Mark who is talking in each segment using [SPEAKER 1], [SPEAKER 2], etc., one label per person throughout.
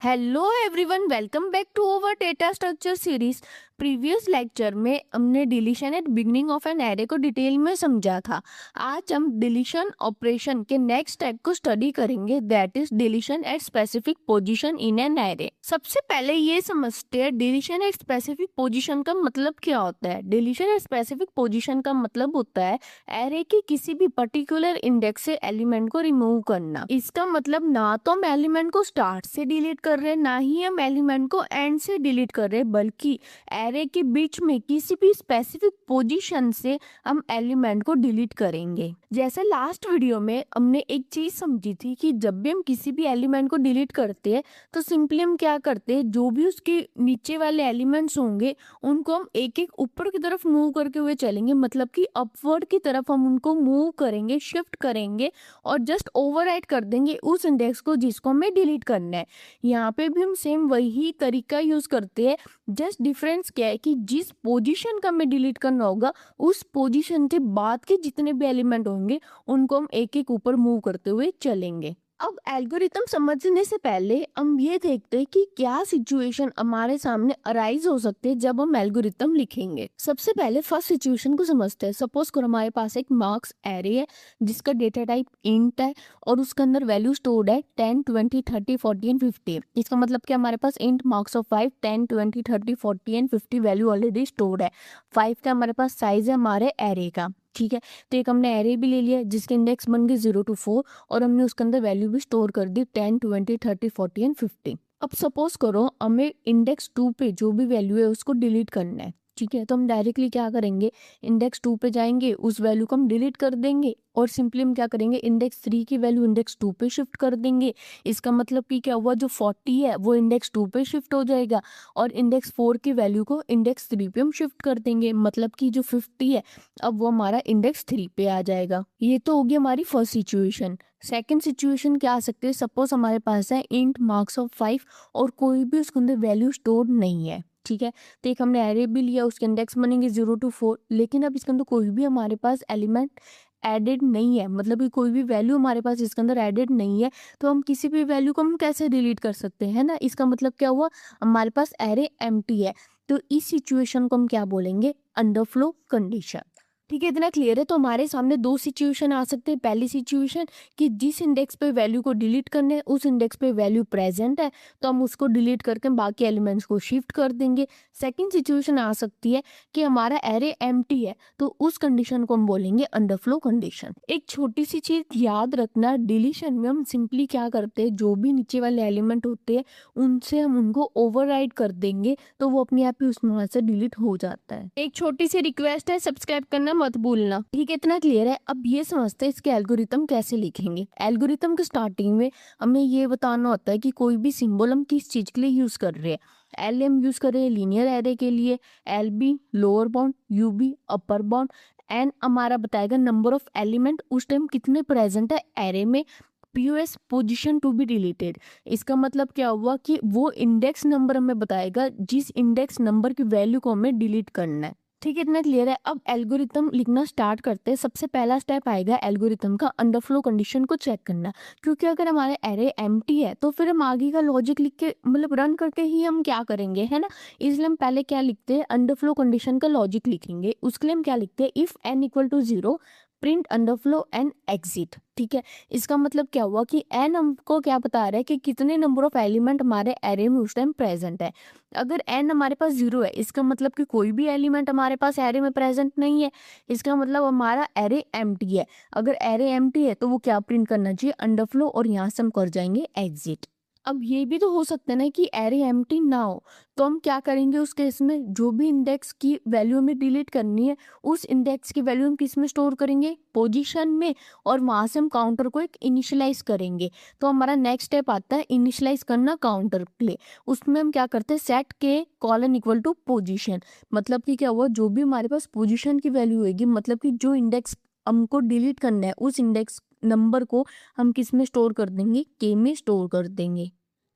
[SPEAKER 1] Hello everyone, welcome back to our data structure series. Previous lecture में हमने deletion at beginning of an array को detail में समझा था। आज हम डिलीशन ऑपरेशन के नेक्स्ट स्टेप को स्टडी करेंगे, that is deletion at specific position in an array. सबसे पहले ये समझते हैं डिलीशन एट स्पेसिफिक पोजीशन का मतलब क्या होता है। डिलीशन एट स्पेसिफिक पोजीशन का मतलब होता है एरे की किसी भी पर्टिकुलर इंडेक्स से एलिमेंट को रिमूव करना। इसका मतलब ना तो हम एलिमेंट को स्टार्ट से डिलीट कर रहे हैं, ना ही हम एलिमेंट को एंड से डिलीट कर रहे हैं, बल्कि एरे के बीच में किसी भी स्पेसिफिक पोजीशन से हम एलिमेंट को डिलीट करेंगे। जैसे लास्ट वीडियो में हमने एक चीज समझी थी कि जब भी हम किसी भी एलिमेंट को डिलीट करते हैं तो सिंपली हम क्या करते हैं, जो भी उसके नीचे वाले एलिमेंट्स होंगे उनको हम एक एक ऊपर की तरफ मूव करके हुए चलेंगे, मतलब कि अपवर्ड की तरफ हम उनको मूव करेंगे, शिफ्ट करेंगे और जस्ट ओवरराइट कर देंगे उस इंडेक्स को जिसको हमें डिलीट करना है। यहाँ पे भी हम सेम वही तरीका यूज करते हैं, जस्ट डिफरेंस क्या है कि जिस पोजीशन का हमें डिलीट करना होगा उस पोजीशन के बाद के जितने भी एलिमेंट होंगे उनको हम एक एक ऊपर मूव करते हुए चलेंगे। अब एल्गोरिथम समझने से पहले हम ये देखते हैं कि क्या सिचुएशन हमारे सामने अराइज हो सकते हैं जब हम एल्गोरिथम लिखेंगे। सबसे पहले फर्स्ट सिचुएशन को समझते हैं। सपोज करो हमारे पास एक मार्क्स एरे है जिसका डेटा टाइप इंट है और उसके अंदर वैल्यू स्टोर्ड है 10, 20, 30, 40 एंड 50। इसका मतलब कि हमारे पास int marks of 5, 10, 20, 30, 40 and 50 value already stored है। 5 का हमारे पास साइज है हमारे एरे का, ठीक है। तो एक हमने एरे भी ले लिया जिसके इंडेक्स बन गए 0 to 4 और हमने उसके अंदर वैल्यू भी स्टोर कर दी 10, 20, 30, 40 एंड 50। अब सपोज करो हमें इंडेक्स 2 पे जो भी वैल्यू है उसको डिलीट करना है, ठीक है। तो हम डायरेक्टली क्या करेंगे, इंडेक्स 2 पे जाएंगे, उस वैल्यू को हम डिलीट कर देंगे और सिंपली हम क्या करेंगे, इंडेक्स 3 की वैल्यू इंडेक्स 2 पे शिफ्ट कर देंगे। इसका मतलब कि क्या हुआ, जो 40 है वो इंडेक्स 2 पे शिफ्ट हो जाएगा और इंडेक्स 4 की वैल्यू को इंडेक्स 3 पे हम शिफ्ट कर देंगे, मतलब कि जो 50 है अब वो हमारा इंडेक्स 3 पे आ जाएगा। ये तो होगी हमारी फर्स्ट सिचुएशन। सेकेंड सिचुएशन क्या आ सकती है, सपोज हमारे पास है इंट मार्क्स ऑफ 5 और कोई भी उसके अंदर वैल्यू स्टोर नहीं है, ठीक है। तो एक हमने एरे भी लिया, उसके इंडेक्स बनेंगे 0 to 4, लेकिन अब इसके अंदर कोई भी हमारे पास एलिमेंट एडेड नहीं है, मतलब कि कोई भी वैल्यू हमारे पास इसके अंदर एडेड नहीं है। तो हम किसी भी वैल्यू को हम कैसे डिलीट कर सकते हैं ना। इसका मतलब क्या हुआ, हमारे पास एरे एम्प्टी है। तो इस सिचुएशन को हम क्या बोलेंगे, अंडरफ्लो कंडीशन। ठीक है, इतना क्लियर है। तो हमारे सामने दो सिचुएशन आ सकते हैं। पहली सिचुएशन कि जिस इंडेक्स पे वैल्यू को डिलीट करने है उस इंडेक्स पे वैल्यू प्रेजेंट है तो हम उसको डिलीट करके बाकी एलिमेंट्स को शिफ्ट कर देंगे। सेकंड सिचुएशन आ सकती है कि हमारा एरे एम्प्टी है, तो उस कंडीशन को हम बोलेंगे अंडरफ्लो कंडीशन। एक छोटी सी चीज याद रखना, डिलीशन में हम सिंपली क्या करते हैं, जो भी नीचे वाले एलिमेंट होते हैं उनसे हम उनको ओवरराइड कर देंगे तो वो अपने आप ही उस वहां से डिलीट हो जाता है। एक छोटी सी रिक्वेस्ट है, सब्सक्राइब करना मत भूलना, ठीक है। इतना क्लियर है। अब ये समझते हैं इसके एल्गोरिथम कैसे लिखेंगे। एल्गोरिथम के स्टार्टिंग में हमें ये बताना होता है कि कोई भी सिंबल हम किस चीज के लिए यूज कर रहे हैं। एल हम यूज कर रहे हैं लीनियर एरे के लिए, L B lower bound, U B upper bound, N हमारा बताएगा नंबर ऑफ एलिमेंट उस टाइम कितने प्रेजेंट है एरे में, POS position to be deleted. इसका मतलब क्या हुआ कि वो इंडेक्स नंबर हमें बताएगा जिस इंडेक्स नंबर की वैल्यू को हमें डिलीट करना है, ठीक है। इतना क्लियर है। अब एल्गोरिथम लिखना स्टार्ट करते हैं। सबसे पहला स्टेप आएगा एल्गोरिथम का अंडरफ्लो कंडीशन को चेक करना, क्योंकि अगर हमारे एरे एम्प्टी है तो फिर हम आगे का लॉजिक लिख के मतलब रन करके ही हम क्या करेंगे, है ना। इसलिए हम पहले क्या लिखते हैं, अंडरफ्लो कंडीशन का लॉजिक लिखेंगे। उसके लिए हम क्या लिखते हैं, if n equal to 0 print underflow and exit, ठीक है। इसका मतलब क्या हुआ कि n हमको क्या बता रहा है कि कितने नंबर ऑफ एलिमेंट हमारे एरे में उस टाइम प्रेजेंट है। अगर n हमारे पास 0 है इसका मतलब कि कोई भी एलिमेंट हमारे पास एरे में प्रेजेंट नहीं है, इसका मतलब हमारा एरे एम्प्टी है। अगर एरे एम्प्टी है तो वो क्या प्रिंट करना चाहिए, अंडरफ्लो, और यहाँ से हम कर जाएंगे एग्जिट। अब ये भी तो हो सकता है ना कि एरे एम्प्टी ना हो, तो हम क्या करेंगे उस केस में, जो भी इंडेक्स की वैल्यू हमें डिलीट करनी है उस इंडेक्स की वैल्यू हम किस में स्टोर करेंगे, पोजीशन में, और वहां से हम काउंटर को एक इनिशियलाइज करेंगे। तो हमारा नेक्स्ट स्टेप आता है इनिशियलाइज करना काउंटर के लिए। उसमें हम क्या करते हैं, सेट के कॉलन इक्वल टू पोजीशन, मतलब कि क्या हुआ, जो भी हमारे पास पोजीशन की वैल्यू होगी, मतलब कि जो इंडेक्स हमको डिलीट करना है उस इंडेक्स नंबर को हम किस में स्टोर कर देंगे, के में स्टोर कर देंगे।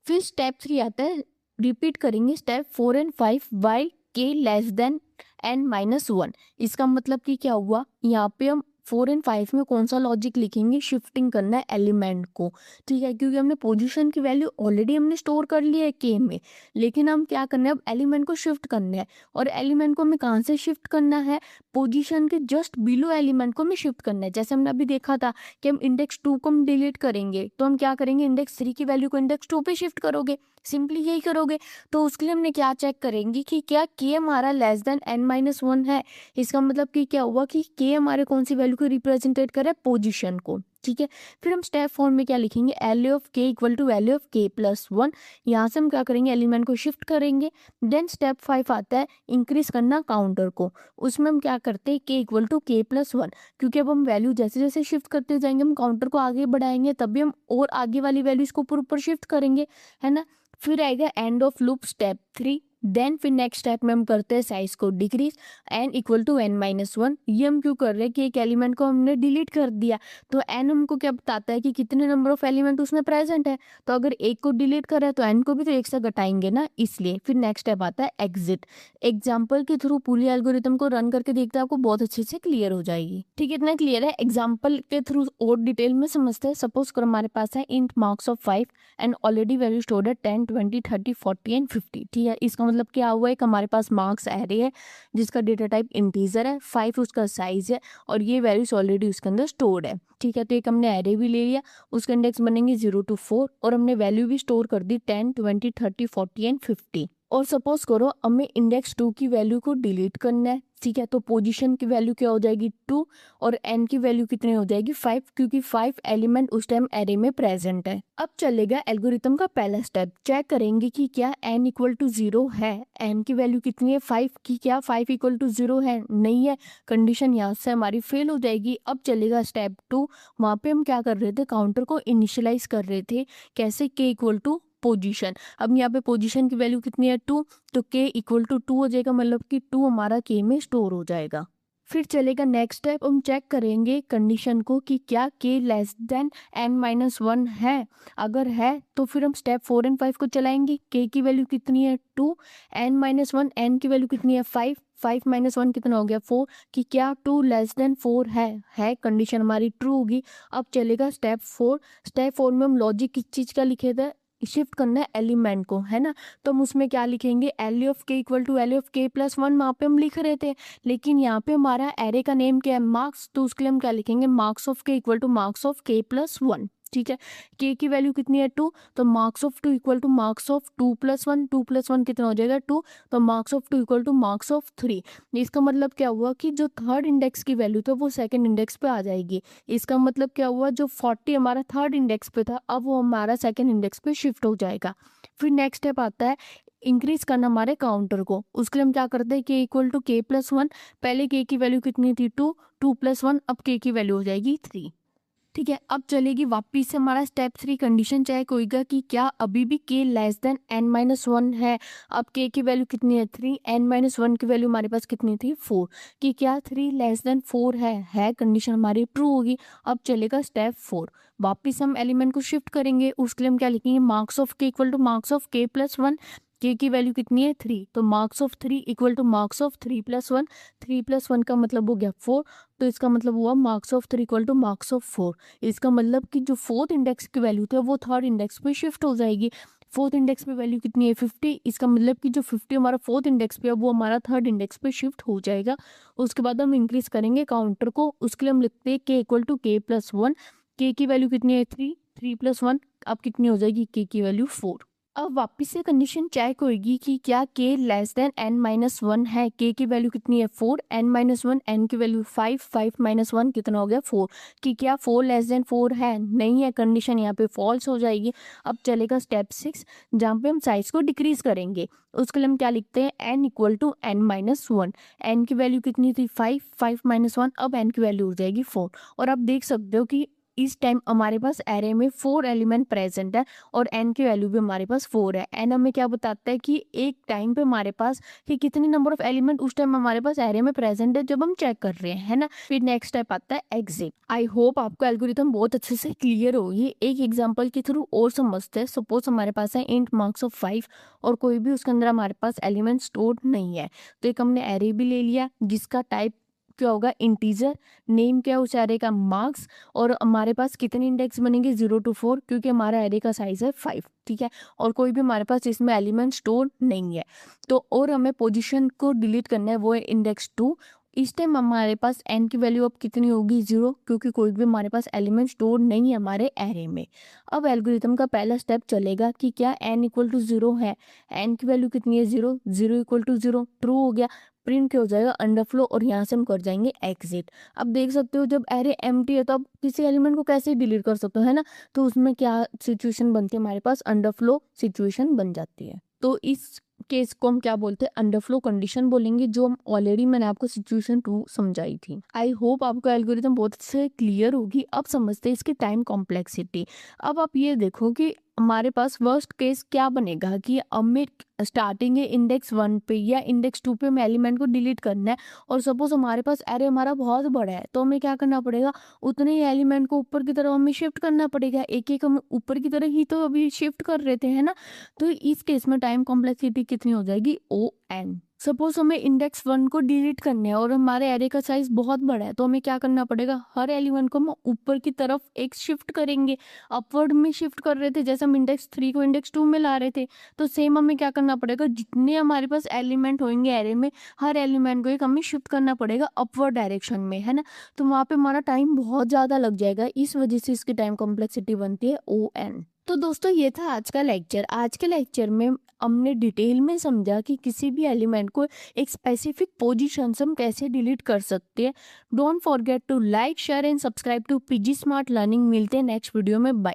[SPEAKER 1] फिर स्टेप 3 आता है, रिपीट करेंगे स्टेप 4 एंड 5 वाई के लेस देन n-1। इसका मतलब कि क्या हुआ, यहाँ पे हम 4 एंड 5 में कौन सा लॉजिक लिखेंगे, शिफ्टिंग करना है एलिमेंट को, ठीक है, क्योंकि हमने पोजीशन की वैल्यू ऑलरेडी हमने स्टोर कर ली है के में, लेकिन हम क्या करना है, अब एलिमेंट को शिफ्ट करना है। और एलिमेंट को हमें कहाँ से शिफ्ट करना है, पोजीशन के जस्ट बिलो एलिमेंट को हमें शिफ्ट करना है। जैसे हमने अभी देखा था कि हम इंडेक्स 2 को हम डिलीट करेंगे तो हम क्या करेंगे, इंडेक्स 3 की वैल्यू को इंडेक्स 2 पे शिफ्ट करोगे, सिंपली यही करोगे। तो उसके लिए हमने क्या चेक करेंगे कि क्या के हमारा लेस देन n-1 है। इसका मतलब कि क्या हुआ कि के हमारे कौन सी वैल्यू को रिप्रेजेंटेट करे, पोजीशन को, ठीक है। फिर हम स्टेप 4 में क्या लिखेंगे, वैल्यू ऑफ के इक्वल टू वैल्यू ऑफ के प्लस 1। यहाँ से हम क्या करेंगे, एलिमेंट को शिफ्ट करेंगे। देन स्टेप 5 आता है इंक्रीज करना काउंटर को। उसमें हम क्या करते हैं, के इक्वल टू के प्लस 1, क्योंकि अब हम वैल्यू जैसे जैसे शिफ्ट करते जाएंगे हम काउंटर को आगे बढ़ाएंगे, तभी हम और आगे वाली वैल्यूज को ऊपर शिफ्ट करेंगे, है ना। फिर आएगा end of loop step 3। Then फिर नेक्स्ट स्टेप में हम करते हैं साइज को decrease, n equal to n-1। ये हम क्यों कर रहे हैं कि एक एलिमेंट को हमने डिलीट कर दिया, तो n हमको क्या बताता है कि कितने नंबर ऑफ एलिमेंट उसमें प्रेजेंट है। तो अगर एक को डिलीट करें तो n को भी तो एक से घटाएंगे ना, इसलिए। फिर नेक्स्ट स्टेप आता है एग्जिट। एग्जाम्पल के थ्रू पूरी एल्गोरिथम को रन करके देखते हैं, आपको बहुत अच्छे से क्लियर हो जाएगी, ठीक है, इतना क्लियर है। एग्जाम्पल के थ्रू और डिटेल में समझते हैं। सपोज करो हमारे पास है int marks of 5 and already value stored है 10, 20, 30, 40 एंड 50, ठीक है। इसका मतलब क्या हुआ है कि हमारे पास मार्क्स एरे है जिसका डेटा टाइप इंटीजर है, 5 उसका साइज है और ये वैल्यूज ऑलरेडी उसके अंदर स्टोर्ड है, ठीक है। तो एक हमने एरे भी ले लिया, उसके इंडेक्स बनेंगे 0 to 4 और हमने वैल्यू भी स्टोर कर दी 10, 20, 30, 40 एंड 50। और सपोज करो हमें इंडेक्स 2 की वैल्यू को डिलीट करना है, ठीक है। तो पोजीशन की वैल्यू क्या हो जाएगी 2 और n की वैल्यू कितनी हो जाएगी 5, क्योंकि 5 एलिमेंट उस टाइम एरे में प्रेजेंट है। अब चलेगा एल्गोरिथम का पहला स्टेप, चेक करेंगे कि क्या n इक्वल टू 0 है, n की वैल्यू कितनी है 5 की, क्या 5 इक्वल टू 0 है, नहीं है, कंडीशन यहाँ से हमारी फेल हो जाएगी। अब चलेगा स्टेप 2, वहाँ पे हम क्या कर रहे थे, काउंटर को इनिशियलाइज कर रहे थे, कैसे, k इक्वल टू पोजीशन। अब यहाँ पे पोजीशन की वैल्यू कितनी है 2, तो k इक्वल टू 2 हो जाएगा, मतलब कि 2 हमारा k में स्टोर हो जाएगा। फिर चलेगा नेक्स्ट स्टेप, हम चेक करेंगे कंडीशन को कि क्या k लेस देन n-1 है। अगर है तो फिर हम स्टेप 4 एंड 5 को चलाएंगे। k की वैल्यू कितनी है 2, n-1 n की वैल्यू कितनी है 5, 5 माइनस 1 कितना हो गया 4, कि क्या 2 लेस देन 4 है, कंडीशन हमारी ट्रू होगी। अब चलेगा स्टेप 4। स्टेप 4 में हम लॉजिक किस चीज़ का लिखे थे, शिफ्ट करना है एलिमेंट को, है ना। तो हम उसमें क्या लिखेंगे, वैल्यू ऑफ के इक्वल टू वैल्यू ऑफ के प्लस 1, वहाँ पे हम लिख रहे थे, लेकिन यहाँ पे हमारा एरे का नेम क्या है मार्क्स, तो उसके लिए हम क्या लिखेंगे, मार्क्स ऑफ के इक्वल टू मार्क्स ऑफ के प्लस 1, ठीक है। के की वैल्यू कितनी है 2, तो marks of 2 equal two marks of 2 plus 1, 2 plus 1 कितना हो जाएगा 2, तो marks of 2 equal two marks of 3। इसका मतलब क्या हुआ कि जो थर्ड इंडेक्स की वैल्यू था वो सेकंड इंडेक्स पे आ जाएगी। इसका मतलब क्या हुआ, जो 40 हमारा थर्ड इंडेक्स पे था अब वो हमारा सेकंड इंडेक्स पे शिफ्ट हो जाएगा। फिर नेक्स्ट स्टेप आता है इंक्रीज करना हमारे काउंटर को। उसके लिए हम क्या करते हैं, के इक्वल टू के प्लस 1, पहले के की वैल्यू कितनी थी 2, 2 प्लस 1, अब के की वैल्यू हो जाएगी 3, ठीक है। अब चलेगी वापिस से हमारा स्टेप 3, कंडीशन चेक होएगा कि क्या अभी भी k लेस देन n-1 है। अब k की वैल्यू कितनी है 3, n-1 की वैल्यू हमारे पास कितनी थी 4, कि क्या 3 लेस देन 4 है, कंडीशन हमारी ट्रू होगी। अब चलेगा स्टेप 4, वापिस हम एलिमेंट को शिफ्ट करेंगे। उसके लिए हम क्या लिखेंगे, marks of k equal two marks of k plus 1, k की वैल्यू कितनी है 3, तो marks of 3 equal two marks of 3 plus 1, 3 plus 1 का मतलब हो गया 4, तो इसका मतलब हुआ marks of 3 equal two marks of 4। इसका मतलब कि जो फोर्थ इंडेक्स की वैल्यू थी वो थर्ड इंडेक्स पे शिफ्ट हो जाएगी। फोर्थ इंडेक्स पे वैल्यू कितनी है 50, इसका मतलब कि जो 50 हमारा फोर्थ इंडेक्स पे है वो हमारा थर्ड इंडेक्स पे शिफ्ट हो जाएगा। उसके बाद हम इंक्रीज करेंगे काउंटर को। उसके लिए हम लिखते हैं के इक्वल टू के प्लस 1, के की वैल्यू कितनी है 3, 3 प्लस 1, अब कितनी हो जाएगी के की वैल्यू 4। अब वापिस से कंडीशन चेक होगी कि क्या k लेस देन n-1 है। k की वैल्यू कितनी है 4, n-1, n की वैल्यू 5, 5 माइनस 1 कितना हो गया 4, कि क्या 4 लेस देन 4 है, नहीं है, कंडीशन यहाँ पे फॉल्स हो जाएगी। अब चलेगा स्टेप 6, जहाँ पे हम साइज को डिक्रीज करेंगे। उसके लिए हम क्या लिखते हैं, n equal to n-1, n की वैल्यू कितनी थी 5, 5 माइनस 1, अब n की वैल्यू हो जाएगी 4। और आप देख सकते हो कि इस टाइम हमारे पास एरे में 4 एलिमेंट प्रेजेंट है और n की वैल्यू भी हमारे पास 4 है। n हमें क्या बताता है कि एक टाइम पे हमारे पास कि कितनी नंबर ऑफ एलिमेंट उस टाइम हमारे पास एरे में प्रेजेंट है जब हम चेक कर रहे हैं, है ना। फिर नेक्स्ट स्टेप आता है एग्जिट। आई होप आपको एल्गोरिथम बहुत अच्छे से क्लियर होगी। एक एग्जाम्पल के थ्रू और समझते हैं। सपोज हमारे पास है इंट मार्क्स ऑफ 5 और कोई भी उसके अंदर हमारे पास एलिमेंट स्टोर नहीं है, तो एक हमने एरे भी ले लिया जिसका टाइप क्या होगा, इंटीजर, नेम क्या है उस एरे का, मार्क्स, और हमारे पास कितने इंडेक्स बनेंगे 0 to 4, क्योंकि हमारा एरे का साइज है 5, ठीक है। और कोई भी हमारे पास इसमें एलिमेंट स्टोर नहीं है। तो और हमें पोजीशन को डिलीट करना है, वो है इंडेक्स 2। इस टाइम हमारे पास n की वैल्यू अब कितनी होगी 0, क्योंकि कोई भी हमारे पास एलिमेंट स्टोर नहीं है हमारे एरे में। अब एल्गोरिथम का पहला स्टेप चलेगा कि क्या n इक्वल टू 0 है, n की वैल्यू कितनी है 0, 0 इक्वल टू 0, ट्रू हो गया, प्रिंट क्या हो जाएगा अंडरफ्लो, और यहाँ से हम कर जाएंगे एग्जिट। अब देख सकते हो जब एरे एम्प्टी है तो अब किसी एलिमेंट को कैसे डिलीट कर सकते हो, है ना। तो उसमें क्या सिचुएशन बनती है, हमारे पास अंडरफ्लो सिचुएशन बन जाती है। तो इस केस को हम क्या बोलते हैं, अंडरफ्लो कंडीशन बोलेंगे, जो हम ऑलरेडी मैंने आपको सिचुएशन 2 समझाई थी। आई होप आपको एल्गोरिथम बहुत से क्लियर होगी। अब समझते हैं इसकी टाइम कॉम्प्लेक्सिटी। अब आप ये देखो कि हमारे पास वर्स्ट केस क्या बनेगा कि अब मैं स्टार्टिंग है इंडेक्स 1 पे या इंडेक्स 2 पे मैं एलिमेंट को डिलीट करना है, और सपोज हमारे पास एरे हमारा बहुत बड़ा है, तो हमें क्या करना पड़ेगा, उतने ही एलिमेंट को ऊपर की तरफ हमें शिफ्ट करना पड़ेगा, एक एक हम ऊपर की तरफ ही तो अभी शिफ्ट कर रहे थे, है ना। तो इस केस में टाइम कॉम्प्लेक्सिटी कितनी हो जाएगी, O(n). सपोज हमें इंडेक्स 1 को डिलीट करना है और हमारे एरे का साइज बहुत बड़ा है, तो हमें क्या करना पड़ेगा, हर एलिमेंट को हम ऊपर की तरफ एक शिफ्ट करेंगे, अपवर्ड में शिफ्ट कर रहे थे, जैसे हम इंडेक्स 3 को इंडेक्स 2 में ला रहे थे। तो सेम हमें क्या करना पड़ेगा, जितने हमारे पास एलिमेंट होंगे एरे में, हर एलिमेंट को एक हमें शिफ्ट करना पड़ेगा अपवर्ड डायरेक्शन में, है ना। तो वहाँ पे हमारा टाइम बहुत ज़्यादा लग जाएगा, इस वजह से इसकी टाइम कॉम्प्लेक्सिटी बनती है O(n). तो दोस्तों ये था आज का लेक्चर। आज के लेक्चर में हमने डिटेल में समझा कि किसी भी एलिमेंट को एक स्पेसिफिक पोजीशन से हम कैसे डिलीट कर सकते हैं। Don't forget to like, share and subscribe to PG Smart Learning. मिलते हैं नेक्स्ट वीडियो में, बाय।